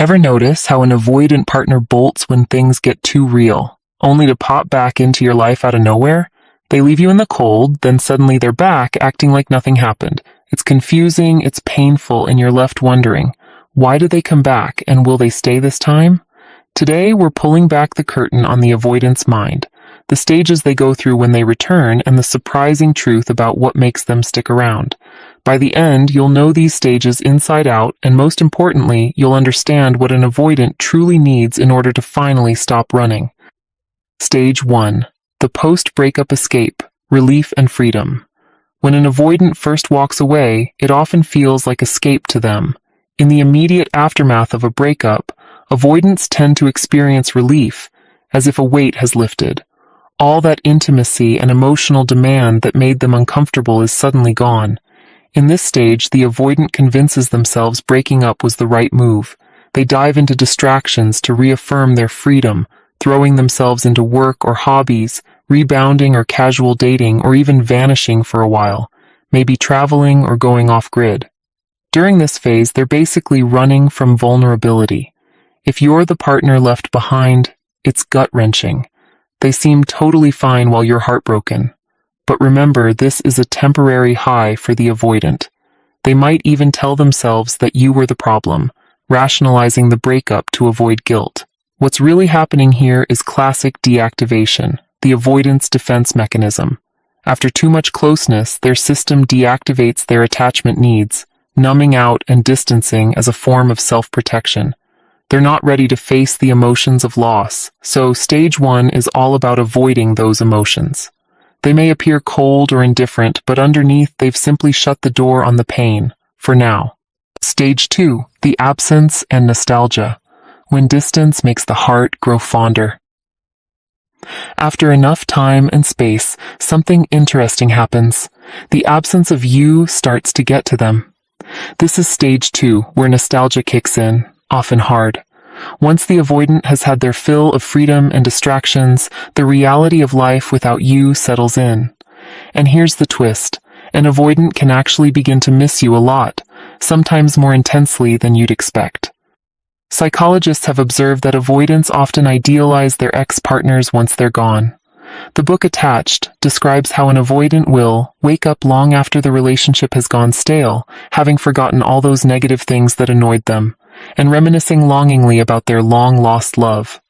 Ever notice how an avoidant partner bolts when things get too real, only to pop back into your life out of nowhere? They leave you in the cold, then suddenly they're back, acting like nothing happened. It's confusing, it's painful, and you're left wondering, why did they come back, and will they stay this time? Today, we're pulling back the curtain on the avoidance mind, the stages they go through when they return, and the surprising truth about what makes them stick around. By the end, you'll know these stages inside out, and most importantly, you'll understand what an avoidant truly needs in order to finally stop running. Stage 1. The post-breakup escape, relief and freedom. When an avoidant first walks away, it often feels like escape to them. In the immediate aftermath of a breakup, avoidants tend to experience relief, as if a weight has lifted. All that intimacy and emotional demand that made them uncomfortable is suddenly gone. In this stage, the avoidant convinces themselves breaking up was the right move. They dive into distractions to reaffirm their freedom, throwing themselves into work or hobbies, rebounding or casual dating, or even vanishing for a while, maybe traveling or going off-grid. During this phase, they're basically running from vulnerability. If you're the partner left behind, it's gut-wrenching. They seem totally fine while you're heartbroken. But remember, this is a temporary high for the avoidant. They might even tell themselves that you were the problem, rationalizing the breakup to avoid guilt. What's really happening here is classic deactivation, the avoidance defense mechanism. After too much closeness, their system deactivates their attachment needs, numbing out and distancing as a form of self-protection. They're not ready to face the emotions of loss, so stage 1 is all about avoiding those emotions. They may appear cold or indifferent, but underneath they've simply shut the door on the pain, for now. Stage 2, the absence and nostalgia, when distance makes the heart grow fonder. After enough time and space, something interesting happens. The absence of you starts to get to them. This is stage 2, where nostalgia kicks in, often hard. Once the avoidant has had their fill of freedom and distractions, the reality of life without you settles in. And here's the twist. An avoidant can actually begin to miss you a lot, sometimes more intensely than you'd expect. Psychologists have observed that avoidants often idealize their ex-partners once they're gone. The book Attached describes how an avoidant will wake up long after the relationship has gone stale, having forgotten all those negative things that annoyed them, and reminiscing longingly about their long-lost love.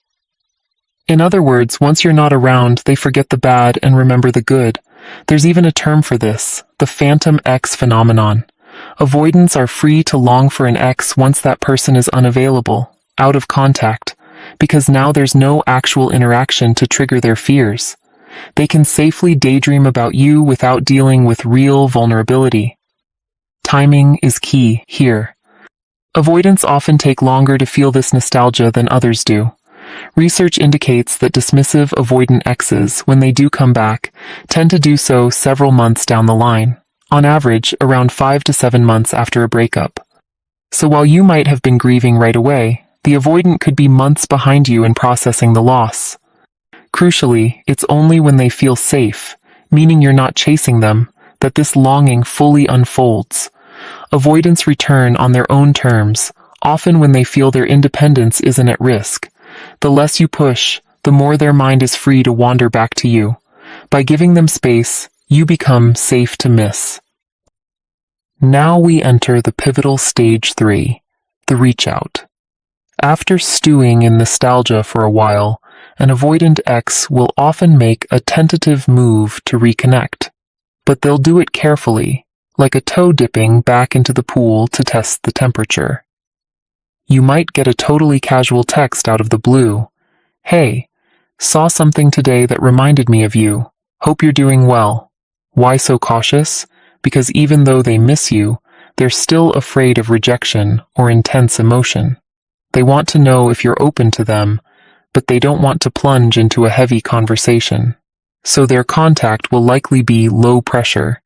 In other words, once you're not around, they forget the bad and remember the good. There's even a term for this, the phantom ex phenomenon. Avoidants are free to long for an ex once that person is unavailable, out of contact, because now there's no actual interaction to trigger their fears. They can safely daydream about you without dealing with real vulnerability. Timing is key here. Avoidants often take longer to feel this nostalgia than others do. Research indicates that dismissive avoidant exes, when they do come back, tend to do so several months down the line, on average around 5 to 7 months after a breakup. So while you might have been grieving right away, the avoidant could be months behind you in processing the loss. Crucially, it's only when they feel safe, meaning you're not chasing them, that this longing fully unfolds. Avoidants return on their own terms, often when they feel their independence isn't at risk. The less you push, the more their mind is free to wander back to you. By giving them space, you become safe to miss. Now we enter the pivotal stage 3, the reach out. After stewing in nostalgia for a while, an avoidant ex will often make a tentative move to reconnect. But they'll do it carefully, like a toe dipping back into the pool to test the temperature. You might get a totally casual text out of the blue. Hey, saw something today that reminded me of you. Hope you're doing well. Why so cautious? Because even though they miss you, they're still afraid of rejection or intense emotion. They want to know if you're open to them, but they don't want to plunge into a heavy conversation. So their contact will likely be low pressure.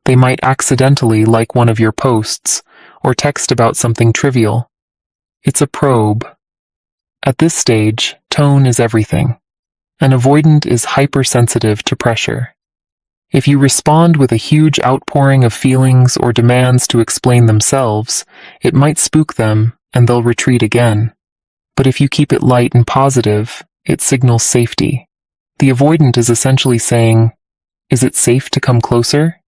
They might accidentally like one of your posts, or text about something trivial. It's a probe. At this stage, tone is everything. An avoidant is hypersensitive to pressure. If you respond with a huge outpouring of feelings or demands to explain themselves, it might spook them and they'll retreat again. But if you keep it light and positive, it signals safety. The avoidant is essentially saying, "Is it safe to come closer?"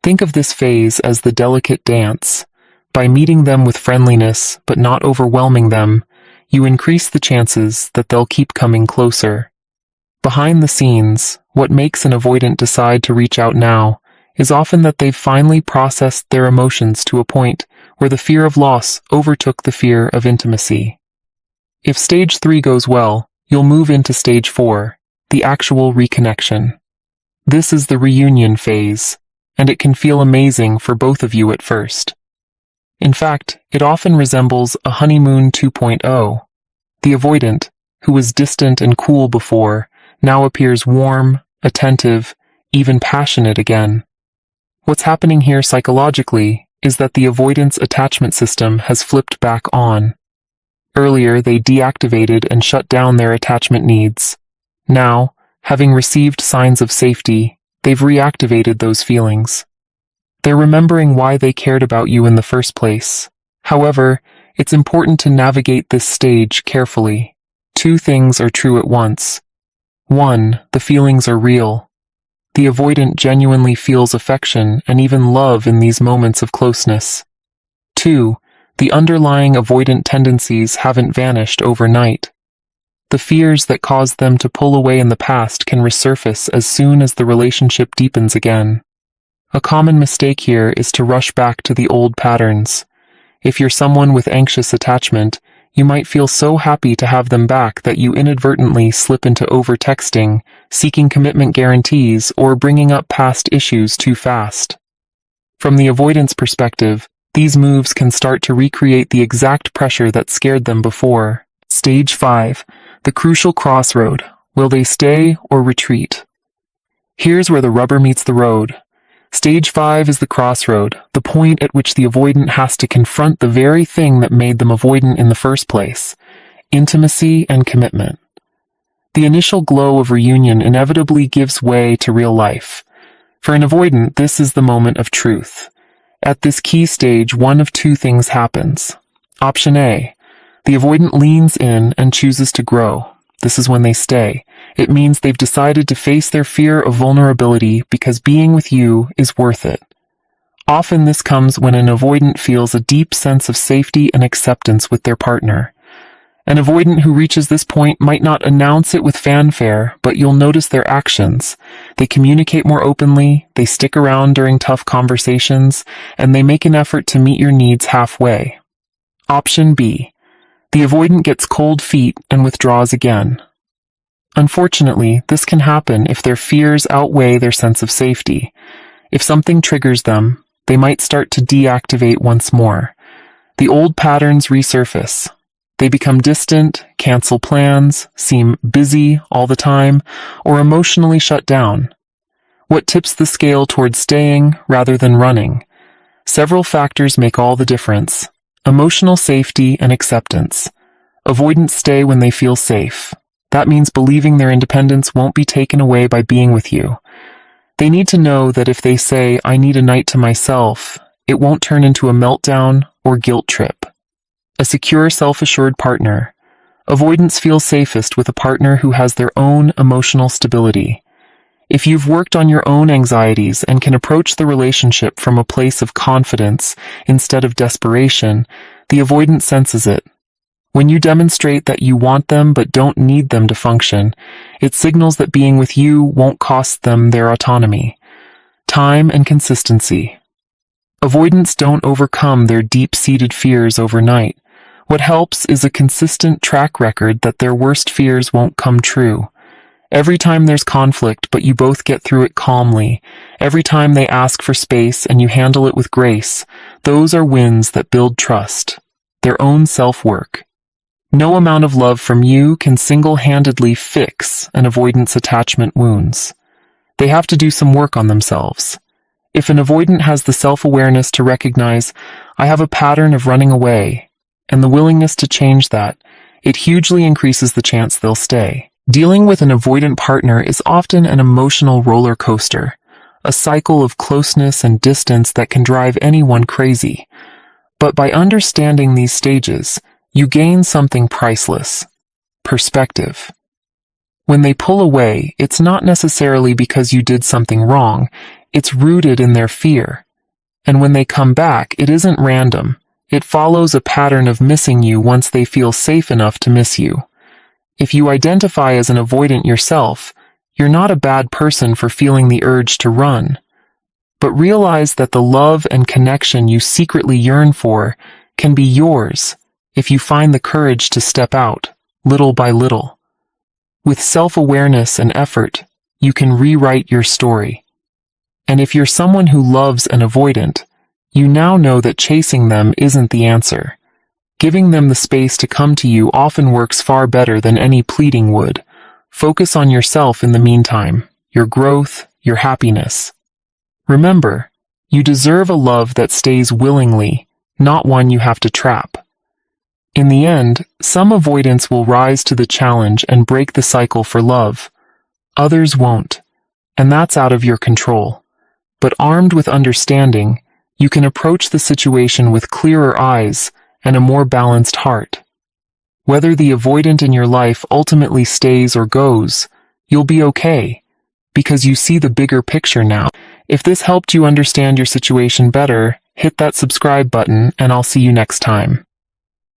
Think of this phase as the delicate dance. By meeting them with friendliness, but not overwhelming them, you increase the chances that they'll keep coming closer. Behind the scenes, what makes an avoidant decide to reach out now is often that they've finally processed their emotions to a point where the fear of loss overtook the fear of intimacy. If stage 3 goes well, you'll move into stage 4, the actual reconnection. This is the reunion phase, and it can feel amazing for both of you at first. In fact, it often resembles a honeymoon 2.0. The avoidant, who was distant and cool before, now appears warm, attentive, even passionate again. What's happening here psychologically is that the avoidant's attachment system has flipped back on. Earlier, they deactivated and shut down their attachment needs. Now, having received signs of safety, they've reactivated those feelings. They're remembering why they cared about you in the first place. However, it's important to navigate this stage carefully. Two things are true at once. 1, the feelings are real. The avoidant genuinely feels affection and even love in these moments of closeness. 2, the underlying avoidant tendencies haven't vanished overnight. The fears that caused them to pull away in the past can resurface as soon as the relationship deepens again. A common mistake here is to rush back to the old patterns. If you're someone with anxious attachment, you might feel so happy to have them back that you inadvertently slip into over-texting, seeking commitment guarantees, or bringing up past issues too fast. From the avoidance perspective, these moves can start to recreate the exact pressure that scared them before. Stage 5, the crucial crossroad. Will they stay or retreat? Here's where the rubber meets the road. Stage 5 is the crossroad, the point at which the avoidant has to confront the very thing that made them avoidant in the first place: intimacy and commitment. The initial glow of reunion inevitably gives way to real life. For an avoidant, this is the moment of truth. At this key stage, one of two things happens. Option A: the avoidant leans in and chooses to grow. This is when they stay. It means they've decided to face their fear of vulnerability because being with you is worth it. Often this comes when an avoidant feels a deep sense of safety and acceptance with their partner. An avoidant who reaches this point might not announce it with fanfare, but you'll notice their actions. They communicate more openly, they stick around during tough conversations, and they make an effort to meet your needs halfway. Option B: the avoidant gets cold feet and withdraws again. Unfortunately, this can happen if their fears outweigh their sense of safety. If something triggers them, they might start to deactivate once more. The old patterns resurface. They become distant, cancel plans, seem busy all the time, or emotionally shut down. What tips the scale towards staying rather than running? Several factors make all the difference. Emotional safety and acceptance. Avoidants stay when they feel safe. That means believing their independence won't be taken away by being with you. They need to know that if they say, "I need a night to myself," it won't turn into a meltdown or guilt trip. A secure, self-assured partner. Avoidants feel safest with a partner who has their own emotional stability. If you've worked on your own anxieties and can approach the relationship from a place of confidence instead of desperation, the avoidant senses it. When you demonstrate that you want them but don't need them to function, it signals that being with you won't cost them their autonomy. Time and consistency. Avoidants don't overcome their deep-seated fears overnight. What helps is a consistent track record that their worst fears won't come true. Every time there's conflict but you both get through it calmly, every time they ask for space and you handle it with grace, those are wins that build trust, their own self-work. No amount of love from you can single-handedly fix an avoidant's attachment wounds. They have to do some work on themselves. If an avoidant has the self-awareness to recognize, "I have a pattern of running away," and the willingness to change that, it hugely increases the chance they'll stay. Dealing with an avoidant partner is often an emotional roller coaster, a cycle of closeness and distance that can drive anyone crazy. But by understanding these stages, you gain something priceless: perspective. When they pull away, it's not necessarily because you did something wrong, it's rooted in their fear. And when they come back, it isn't random. It follows a pattern of missing you once they feel safe enough to miss you. If you identify as an avoidant yourself, you're not a bad person for feeling the urge to run. But realize that the love and connection you secretly yearn for can be yours if you find the courage to step out, little by little. With self-awareness and effort, you can rewrite your story. And if you're someone who loves an avoidant, you now know that chasing them isn't the answer. Giving them the space to come to you often works far better than any pleading would. Focus on yourself in the meantime, your growth, your happiness. Remember, you deserve a love that stays willingly, not one you have to trap. In the end, some avoidants will rise to the challenge and break the cycle for love. Others won't, and that's out of your control. But armed with understanding, you can approach the situation with clearer eyes and a more balanced heart. Whether the avoidant in your life ultimately stays or goes, you'll be okay, because you see the bigger picture now. If this helped you understand your situation better, hit that subscribe button and I'll see you next time.